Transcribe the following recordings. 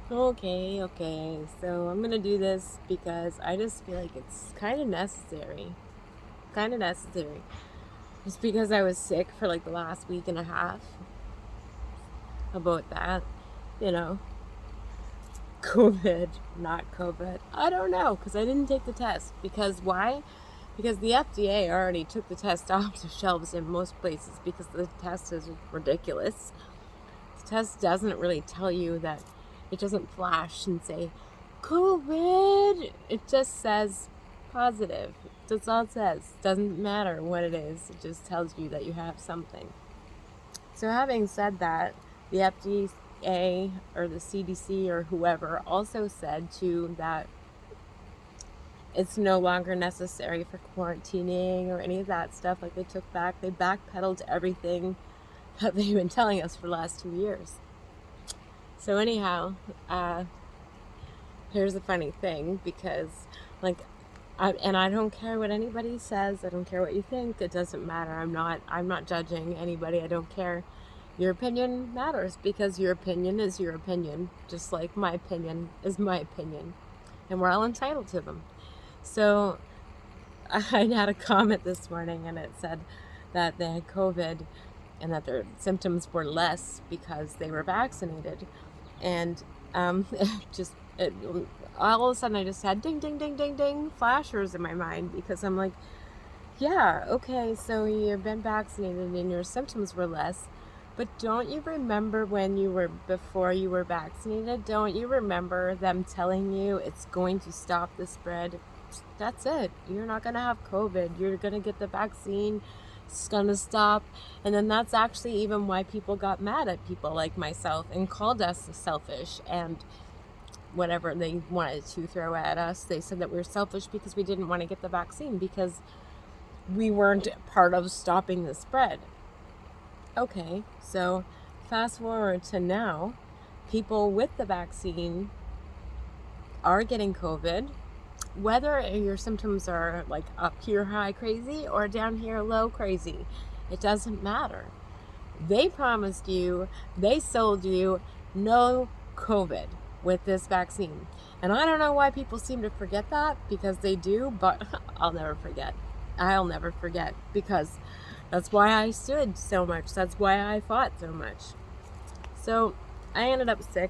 Okay. So I'm gonna do this because I just feel like it's kind of necessary. Kind of necessary. Just because I was sick for like the last week and a half about that, you know, COVID, not COVID. I don't know because I didn't take the test. Because why? Because the FDA already took the test off the shelves in most places because the test is ridiculous. The test doesn't really tell you that, it doesn't flash and say COVID. It just says positive. That's all it says. Doesn't matter what it is. It just tells you that you have something. So having said that, the FDA or the CDC or whoever also said too that it's no longer necessary for quarantining or any of that stuff. Like they backpedaled everything that they've been telling us for the last 2 years. So anyhow, here's the funny thing, because like I don't care what anybody says. I don't care what you think. It doesn't matter. I'm not judging anybody. I don't care. Your opinion matters because your opinion is your opinion, just like my opinion is my opinion, and we're all entitled to them. So I had a comment this morning and it said that they had COVID and that their symptoms were less because they were vaccinated. And just it, all of a sudden I just had ding, ding, ding, ding, ding flashers in my mind because I'm like, yeah, okay, so you've been vaccinated and your symptoms were less. But don't you remember before you were vaccinated? Don't you remember them telling you it's going to stop the spread? That's it. You're not going to have COVID. You're going to get the vaccine. It's going to stop. And then that's actually even why people got mad at people like myself and called us selfish and whatever they wanted to throw at us. They said that we were selfish because we didn't want to get the vaccine because we weren't part of stopping the spread. Okay, so fast forward to now, people with the vaccine are getting COVID, whether your symptoms are like up here high crazy or down here low crazy. It doesn't matter. They promised you, they sold you no COVID with this vaccine. And I don't know why people seem to forget that, because they do, but I'll never forget. I'll never forget because that's why I stood so much. That's why I fought so much. So I ended up sick.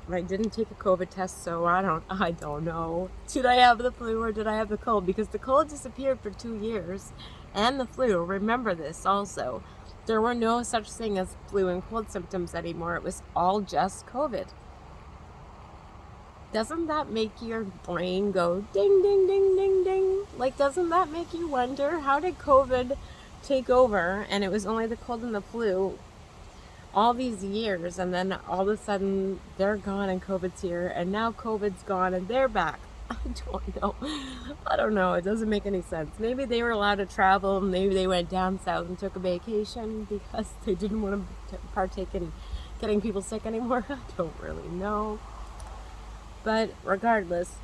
I didn't take a COVID test, so I don't know. Did I have the flu or did I have the cold? Because the cold disappeared for 2 years, and the flu. Remember this also. There were no such thing as flu and cold symptoms anymore. It was all just COVID. Doesn't that make your brain go ding, ding, ding, ding, ding? Like, doesn't that make you wonder, how did COVID take over and it was only the cold and the flu all these years, and then all of a sudden they're gone and COVID's here, and now COVID's gone and they're back? I don't know. It doesn't make any sense. Maybe they were allowed to travel. Maybe they went down south and took a vacation because they didn't want to partake in getting people sick anymore. I don't really know. But regardless,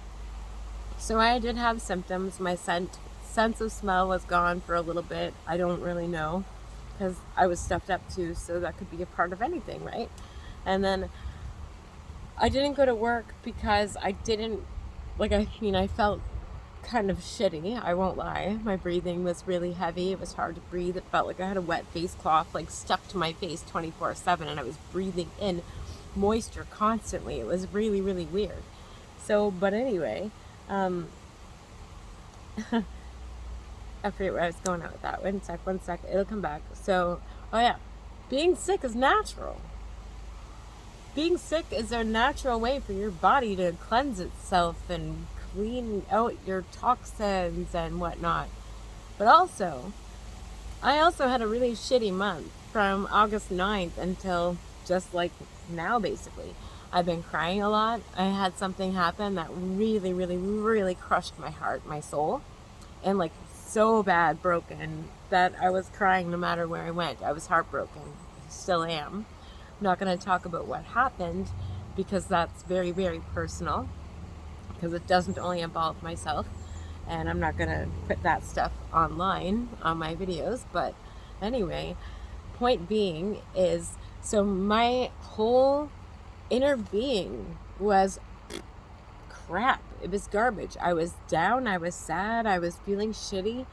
so I did have symptoms. My sense of smell was gone for a little bit. I don't really know because I was stuffed up too, so that could be a part of anything, right? And then I didn't go to work because I didn't, I felt kind of shitty. I won't lie. My breathing was really heavy. It was hard to breathe. It felt like I had a wet face cloth like stuck to my face 24/7, and I was breathing in moisture constantly. It was really, really weird. So, but anyway, um, I forget where I was going at with that. One sec. It'll come back. So, oh yeah, being sick is natural. Being sick is a natural way for your body to cleanse itself and clean out your toxins and whatnot. But also, I also had a really shitty month from August 9th until just like now, basically. I've been crying a lot. I had something happen that really, really, really crushed my heart, my soul, and like so bad broken that I was crying no matter where I went. I was heartbroken. Still am. I'm not going to talk about what happened because that's very, very personal, because it doesn't only involve myself, and I'm not going to put that stuff online on my videos. But anyway, point being is, so my whole inner being was crap. It was garbage. I was down. I was sad. I was feeling shitty.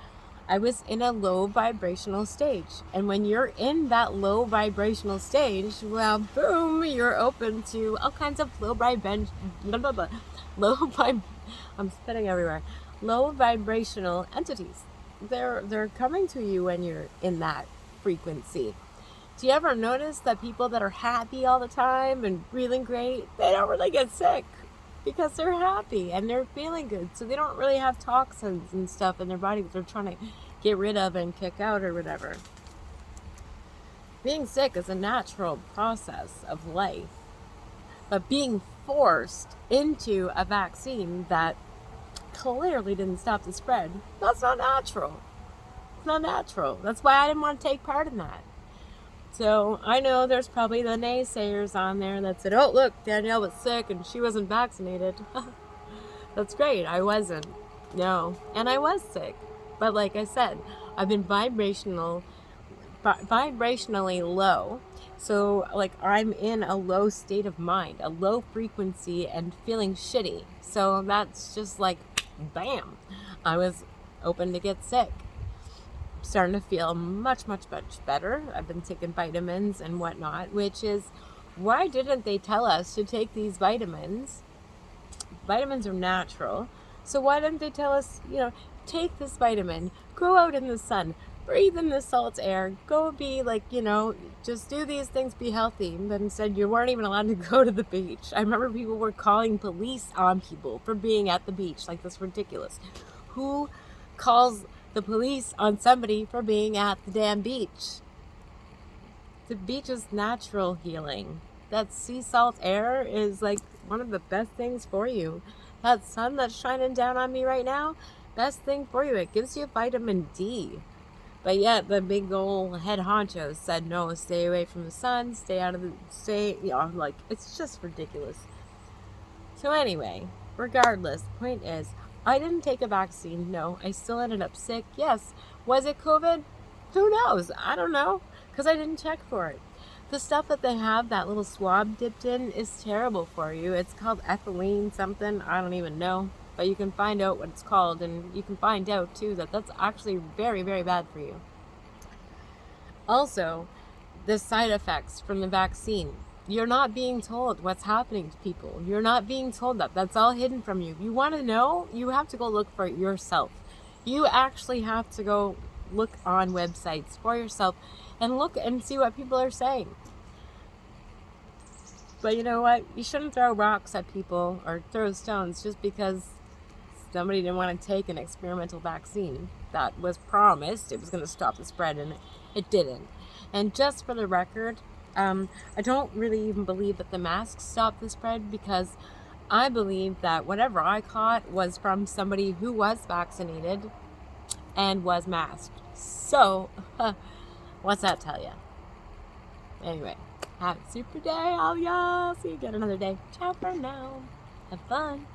I was in a low vibrational stage. And when you're in that low vibrational stage, well, boom, you're open to all kinds of I'm spitting everywhere. Low vibrational entities. They're coming to you when you're in that frequency. Do you ever notice that people that are happy all the time and feeling great, they don't really get sick because they're happy and they're feeling good. So they don't really have toxins and stuff in their body that they're trying to get rid of and kick out or whatever. Being sick is a natural process of life. But being forced into a vaccine that clearly didn't stop the spread, that's not natural. It's not natural. That's why I didn't want to take part in that. So I know there's probably the naysayers on there that said, oh, look, Danielle was sick and she wasn't vaccinated. That's great. I wasn't. No. And I was sick. But like I said, I've been vibrationally low. So like I'm in a low state of mind, a low frequency and feeling shitty. So that's just like, bam, I was open to get sick. Starting to feel much, much, much better. I've been taking vitamins and whatnot, which is, why didn't they tell us to take these vitamins? Vitamins are natural. So why didn't they tell us, take this vitamin, go out in the sun, breathe in the salt air, go be like, just do these things, be healthy. But instead, you weren't even allowed to go to the beach. I remember people were calling police on people for being at the beach. Like, that's ridiculous. Who calls the police on somebody for being at the damn beach? The beach is natural healing. That sea salt air is like one of the best things for you. That sun that's shining down on me right now, best thing for you. It gives you vitamin D. But yet the big old head honchos said no, stay away from the sun, like, it's just ridiculous. So anyway, regardless, the point is, I didn't take a vaccine. No, I still ended up sick. Yes. Was it COVID? Who knows? I don't know, because I didn't check for it. The stuff that they have, that little swab dipped in, is terrible for you. It's called ethylene something. I don't even know. But you can find out what it's called, and you can find out, too, that that's actually very, very bad for you. Also, the side effects from the vaccine. You're not being told what's happening to people. You're not being told that. That's all hidden from you. If you want to know, you have to go look for it yourself. You actually have to go look on websites for yourself and look and see what people are saying. But you know what? You shouldn't throw rocks at people or throw stones just because somebody didn't want to take an experimental vaccine that was promised it was going to stop the spread, and it didn't. And just for the record, I don't really even believe that the masks stopped the spread, because I believe that whatever I caught was from somebody who was vaccinated and was masked. So, what's that tell you? Anyway, have a super day, all y'all. See you again another day. Ciao for now. Have fun.